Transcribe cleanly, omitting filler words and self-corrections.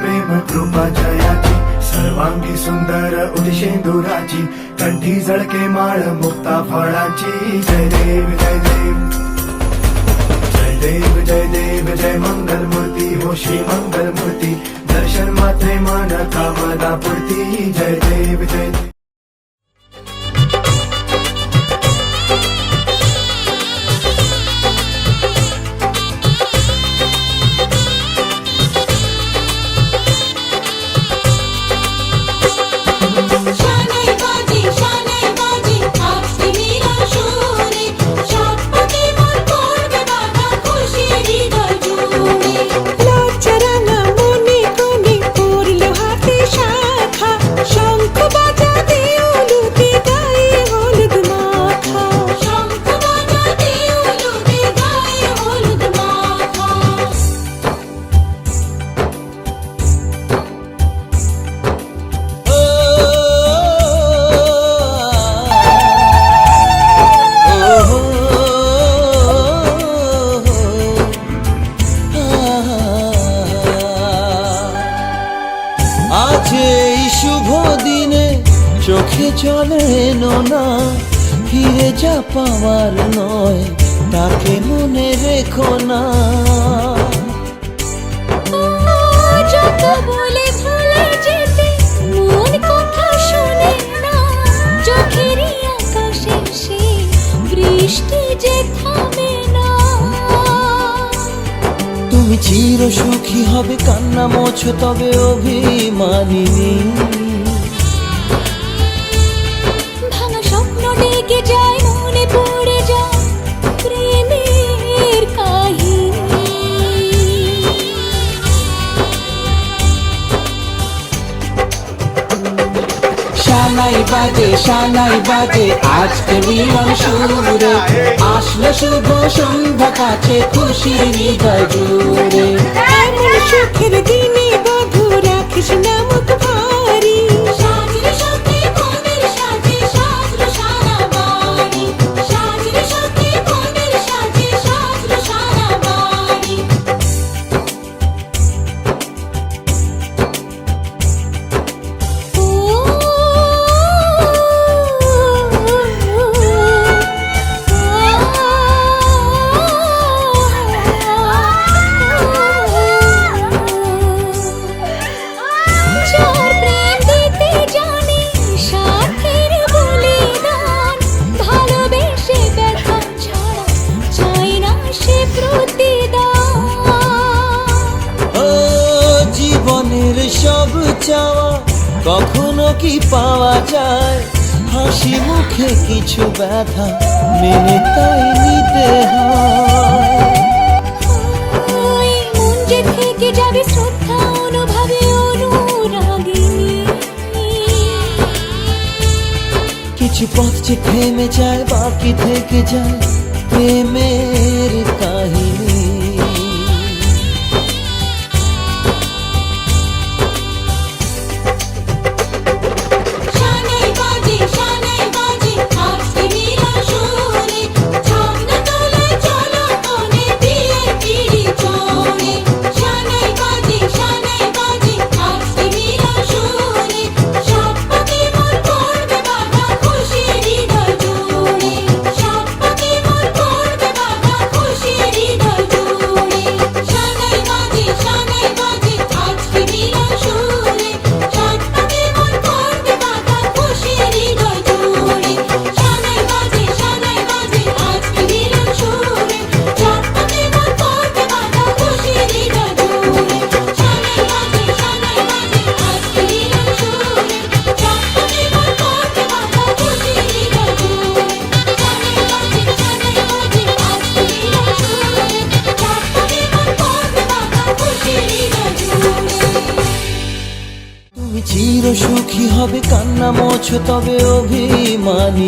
प्रेम कृपा जयाची सर्वांगी सुंदर उदिशेंदुराची कंठी झळके माळ मुक्ता फळाची जय देव जय देव जय देव जय देव जय मंगल मूर्ती हो श्री मंगल मूर्ती दर्शन मात्रे मान कामना पूर्ती जय देव जय देव। আজ এই শুভ দিনে চোখে জলে নোনা ফিরে যা পাওয়ার নয় তাকে মনে রেখো না। যত বলে ভুলে যেতে মন কথা শোনে না চোখেরই আকাশে সে বৃষ্টি যে থামে না। তুমি চির সুখী হবে কান্না মোছো তবে অভিমানিনী। ভাঙা স্বপ্ন ডেকে যায় মনে পড়ে যায় প্রেমের কাহিনী। শানাই বাজে আজকে মিলন সুরে আসলো শুভ সন্ধ্যা কাছে খুশির হৃদয় জুড়ে। এমন সুখের দিনে বধূ রাখিস না মুখ ভারী সাজরে সাথে মনের সাজে সাজলো সারা বাড়ি সাজরে সাথে মনের সাজে সাজলো সারা বাড়ি। জীবনের সব চাওয়া কখনো কি পাওয়া যায় হাসি মুখে কিছু ব্যথা মেনে তাই নিতে হয়। মন যে থেকে যাবে শ্রদ্ধা অনুভবে অনুরাগিনী। কিছু পথ যে থেমে যায় বাকি থেকে যায় প্রেমের কাহিনী। চির সুখী হবে কান্না মোছো তবে অভিমানী।